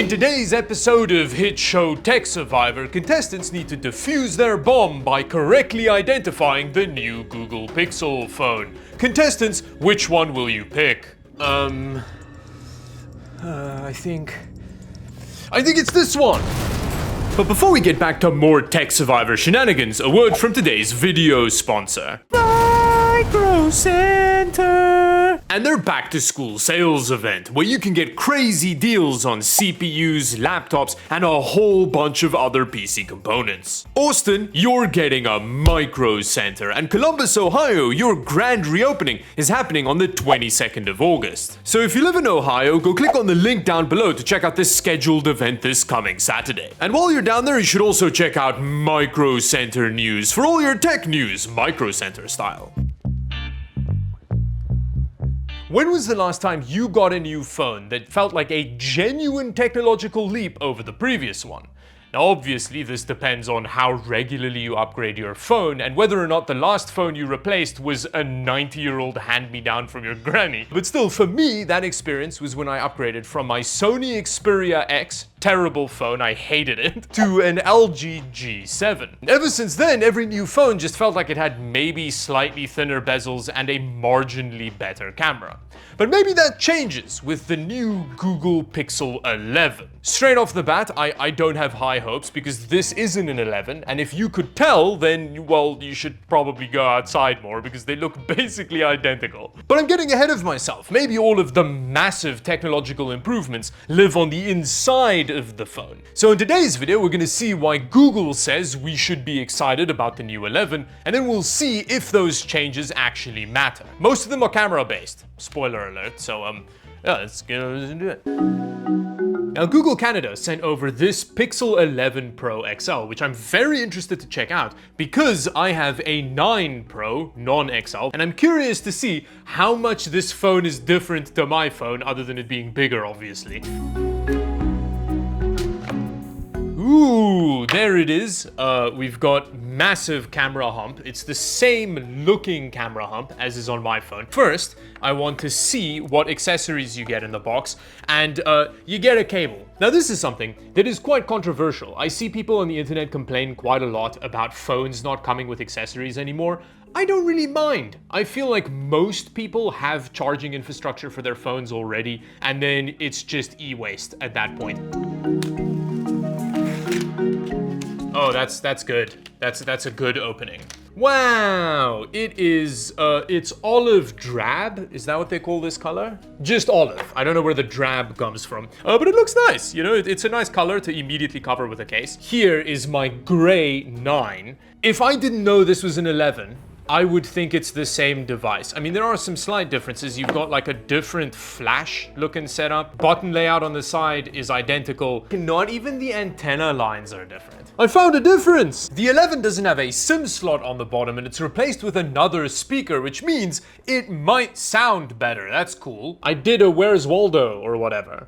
In today's episode of hit show Tech Survivor, contestants need to defuse their bomb by correctly identifying the new Google Pixel phone. Contestants, which one will you pick? I think it's this one. But before we get back to more Tech Survivor shenanigans, a word from today's video sponsor. Micro Center! And their back to school sales event, where you can get crazy deals on CPUs, laptops, and a whole bunch of other PC components. Austin, you're getting a Micro Center, and Columbus, Ohio, your grand reopening is happening on the 22nd of August. So if you live in Ohio, go click on the link down below to check out this scheduled event this coming Saturday. And while you're down there, you should also check out Micro Center News for all your tech news, Micro Center style. When was the last time you got a new phone that felt like a genuine technological leap over the previous one? Now obviously this depends on how regularly you upgrade your phone and whether or not the last phone you replaced was a 90-year-old hand-me-down from your granny. But still, for me, that experience was when I upgraded from my Sony Xperia X, terrible phone, I hated it, to an LG G7. Ever since then, every new phone just felt like it had maybe slightly thinner bezels and a marginally better camera. But maybe that changes with the new Google Pixel 11. Straight off the bat, I don't have high hopes because this isn't an 11, and if you could tell, then, well, you should probably go outside more because they look basically identical. But I'm getting ahead of myself. Maybe all of the massive technological improvements live on the inside of the phone. So in today's video, we're gonna see why Google says we should be excited about the new 11, and then we'll see if those changes actually matter. Most of them are camera-based. Spoiler alert, so yeah, let's get into it. Now, Google Canada sent over this Pixel 11 Pro XL, which I'm very interested to check out because I have a 9 Pro non-XL, and I'm curious to see how much this phone is different to my phone, other than it being bigger, obviously. Ooh, there it is. We've got massive camera hump. It's the same looking camera hump as is on my phone. First, I want to see what accessories you get in the box, and you get a cable. Now this is something that is quite controversial. I see people on the internet complain quite a lot about phones not coming with accessories anymore. I don't really mind. I feel like most people have charging infrastructure for their phones already, and then it's just e-waste at that point. Oh, that's good. That's a good opening. Wow, it is, it's olive drab. Is that what they call this color? Just olive. I don't know where the drab comes from, but it looks nice. You know, it's a nice color to immediately cover with a case. Here is my gray 9. If I didn't know this was an 11, I would think it's the same device. I mean, there are some slight differences. You've got like a different flash looking setup. Button layout on the side is identical. Not even the antenna lines are different. I found a difference! The 11 doesn't have a SIM slot on the bottom, and it's replaced with another speaker, which means it might sound better. That's cool. I did a Where's Waldo or whatever.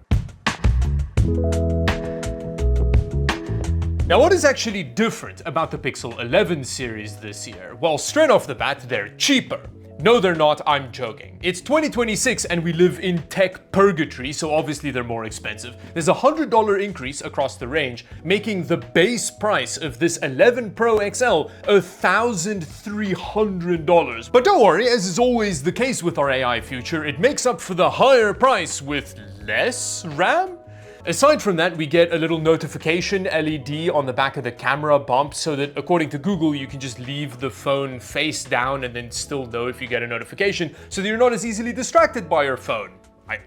Now, what is actually different about the Pixel 11 series this year? Well, straight off the bat, they're cheaper. No, they're not, I'm joking. It's 2026 and we live in tech purgatory, so obviously they're more expensive. There's a $100 increase across the range, making the base price of this 11 Pro XL $1,300. But don't worry, as is always the case with our AI future, it makes up for the higher price with less RAM? Aside from that, we get a little notification LED on the back of the camera bump so that, according to Google, you can just leave the phone face down and then still know if you get a notification so that you're not as easily distracted by your phone.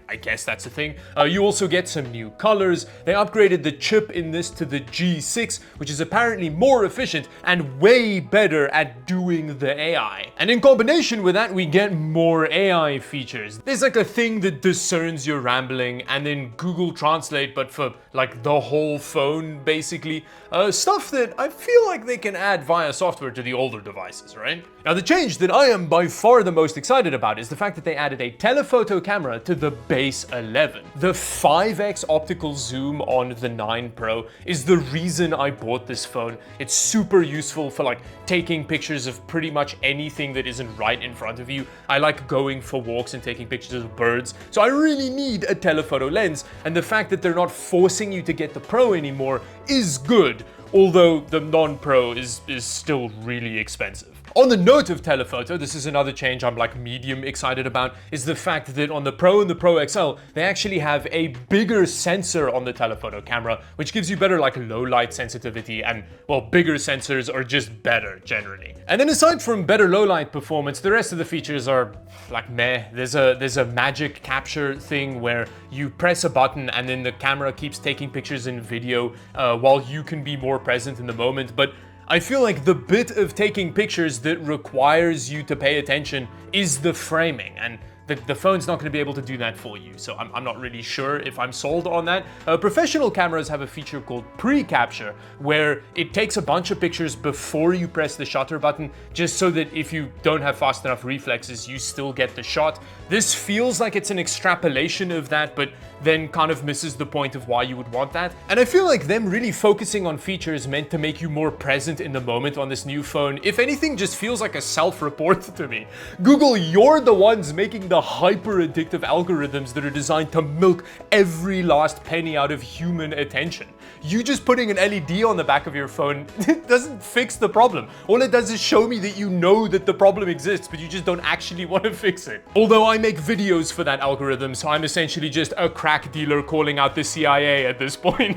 I guess that's a thing. You also get some new colors. They upgraded the chip in this to the G6, which is apparently more efficient and way better at doing the AI. And in combination with that, we get more AI features. There's like a thing that discerns your rambling, and then Google Translate, but for like the whole phone, basically. Stuff that I feel like they can add via software to the older devices, right? Now, the change that I am by far the most excited about is the fact that they added a telephoto camera to the the base 11. The 5x optical zoom on the 9 Pro is the reason I bought this phone. It's super useful for like taking pictures of pretty much anything that isn't right in front of you. I like going for walks and taking pictures of birds, so I really need a telephoto lens, and the fact that they're not forcing you to get the Pro anymore is good, although the non-Pro is still really expensive. On the note of telephoto, this is another change I'm like medium excited about, is the fact that on the Pro and the Pro XL, they actually have a bigger sensor on the telephoto camera, which gives you better like low light sensitivity, and well, bigger sensors are just better generally. And then aside from better low light performance, the rest of the features are like meh. There's a magic capture thing where you press a button and then the camera keeps taking pictures and video while you can be more present in the moment, but I feel like the bit of taking pictures that requires you to pay attention is the framing, and the phone's not going to be able to do that for you, so I'm not really sure if I'm sold on that. Professional cameras have a feature called pre-capture, where it takes a bunch of pictures before you press the shutter button, just so that if you don't have fast enough reflexes, you still get the shot. This feels like it's an extrapolation of that, but then kind of misses the point of why you would want that. And I feel like them really focusing on features meant to make you more present in the moment on this new phone, if anything, just feels like a self-report to me. Google, you're the ones making the hyper-addictive algorithms that are designed to milk every last penny out of human attention. You just putting an LED on the back of your phone doesn't fix the problem. All it does is show me that you know that the problem exists, but you just don't actually want to fix it. Although I make videos for that algorithm, so I'm essentially just a crack dealer calling out the CIA at this point.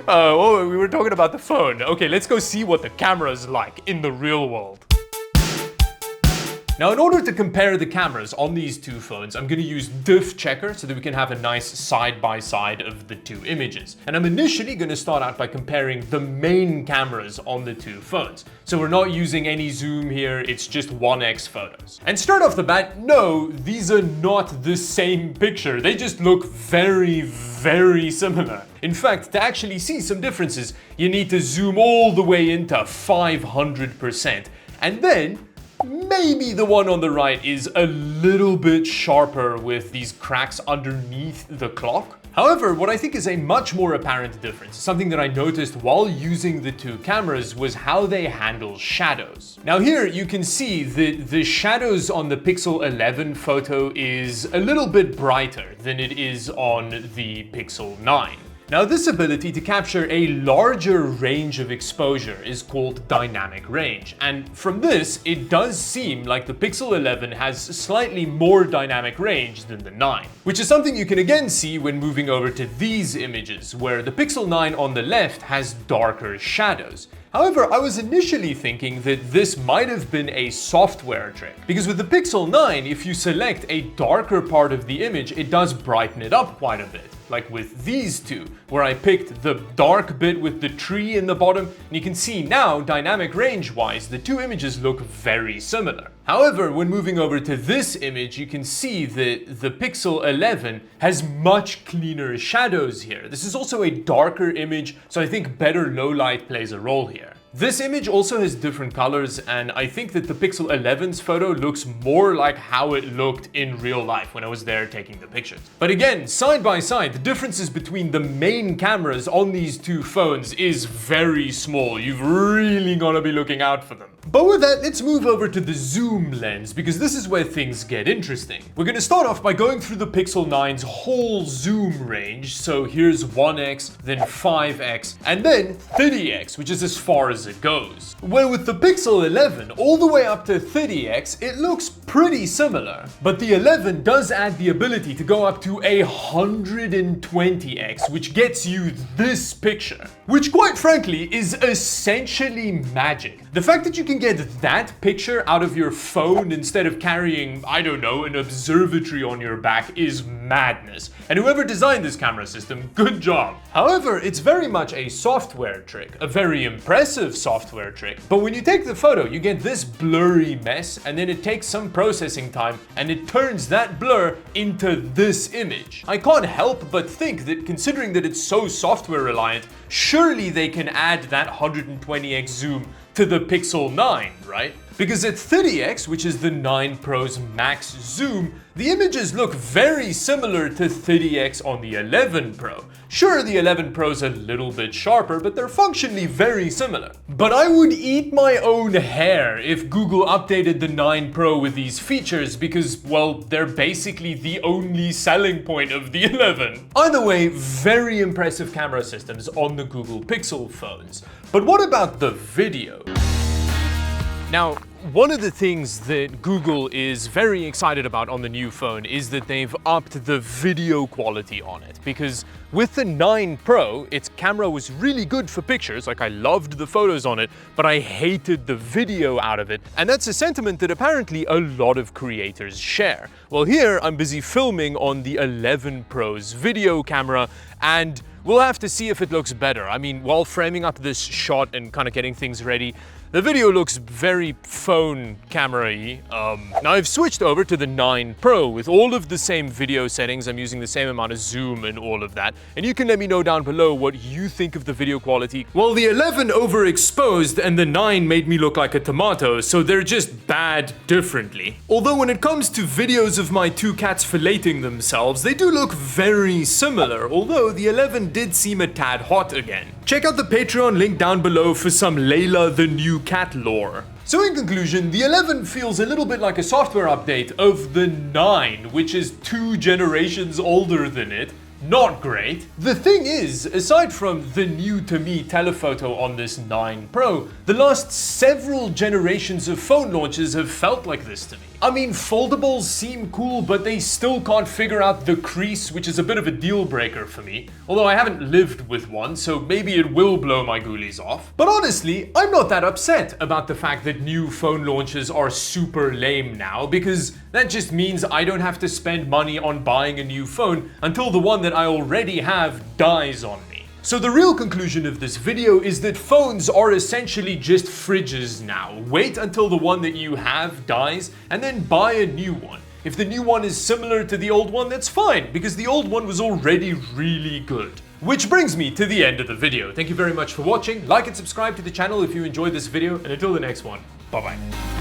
Oh, we were talking about the phone. Okay, let's go see what the camera's like in the real world. Now, in order to compare the cameras on these two phones, I'm going to use diff checker so that we can have a nice side-by-side of the two images. And I'm initially going to start out by comparing the main cameras on the two phones. So we're not using any zoom here, it's just 1x photos. And straight off the bat, no, these are not the same picture. They just look very, very similar. In fact, to actually see some differences, you need to zoom all the way into 500%. And then maybe the one on the right is a little bit sharper with these cracks underneath the clock. However, what I think is a much more apparent difference, something that I noticed while using the two cameras, was how they handle shadows. Now here you can see that the shadows on the Pixel 11 photo is a little bit brighter than it is on the Pixel 9. Now, this ability to capture a larger range of exposure is called dynamic range, and from this, it does seem like the Pixel 11 has slightly more dynamic range than the 9, which is something you can again see when moving over to these images, where the Pixel 9 on the left has darker shadows. However, I was initially thinking that this might have been a software trick, because with the Pixel 9, if you select a darker part of the image, it does brighten it up quite a bit. Like with these two, where I picked the dark bit with the tree in the bottom, and you can see now, dynamic range-wise, the two images look very similar. However, when moving over to this image, you can see that the Pixel 11 has much cleaner shadows here. This is also a darker image, so I think better low light plays a role here. This image also has different colors, and I think that the Pixel 11's photo looks more like how it looked in real life when I was there taking the pictures. But again, side by side, the differences between the main cameras on these two phones is very small. You've really got to be looking out for them. But with that, let's move over to the zoom lens, because this is where things get interesting. We're going to start off by going through the Pixel 9's whole zoom range. So here's 1x, then 5x, and then 30x, which is as far as it goes. Where with the Pixel 11 all the way up to 30x, it looks pretty similar. But the 11 does add the ability to go up to 120x, which gets you this picture, which quite frankly is essentially magic. The fact that you can get that picture out of your phone instead of carrying, I don't know, an observatory on your back is madness. And whoever designed this camera system, good job. However, it's very much a software trick, a very impressive software trick. But when you take the photo, you get this blurry mess, and then it takes some processing time, and it turns that blur into this image. I can't help but think that considering that it's so software reliant, surely they can add that 120x zoom to the Pixel 9, right? Because at 30x, which is the 9 Pro's max zoom, the images look very similar to 30x on the 11 Pro. Sure, the 11 Pro's a little bit sharper, but they're functionally very similar. But I would eat my own hair if Google updated the 9 Pro with these features because, well, they're basically the only selling point of the 11. Either way, very impressive camera systems on the Google Pixel phones. But what about the video? Now, one of the things that Google is very excited about on the new phone is that they've upped the video quality on it. Because with the 9 Pro, its camera was really good for pictures, like I loved the photos on it, but I hated the video out of it. And that's a sentiment that apparently a lot of creators share. Well, here I'm busy filming on the 11 Pro's video camera, and we'll have to see if it looks better. I mean, while framing up this shot and kind of getting things ready, the video looks very phone camera-y. Now I've switched over to the 9 Pro with all of the same video settings. I'm using the same amount of zoom and all of that. And you can let me know down below what you think of the video quality. Well, the 11 overexposed and the 9 made me look like a tomato, so they're just bad differently. Although when it comes to videos of my two cats filleting themselves, they do look very similar, although the 11 did seem a tad hot again. Check out the Patreon link down below for some Layla the new cat lore. So in conclusion, the 11 feels a little bit like a software update of the 9, which is 2 generations older than it. Not great. The thing is, aside from the new to me telephoto on this 9 Pro, the last several generations of phone launches have felt like this to me. I mean, foldables seem cool, but they still can't figure out the crease, which is a bit of a deal breaker for me. Although I haven't lived with one, so maybe it will blow my ghoulies off. But honestly, I'm not that upset about the fact that new phone launches are super lame now, because that just means I don't have to spend money on buying a new phone until the one that I already have dies on me. So the real conclusion of this video is that phones are essentially just fridges now. Wait until the one that you have dies and then buy a new one. If the new one is similar to the old one, that's fine, because the old one was already really good. Which brings me to the end of the video. Thank you very much for watching. Like and subscribe to the channel if you enjoyed this video, and until the next one, bye bye.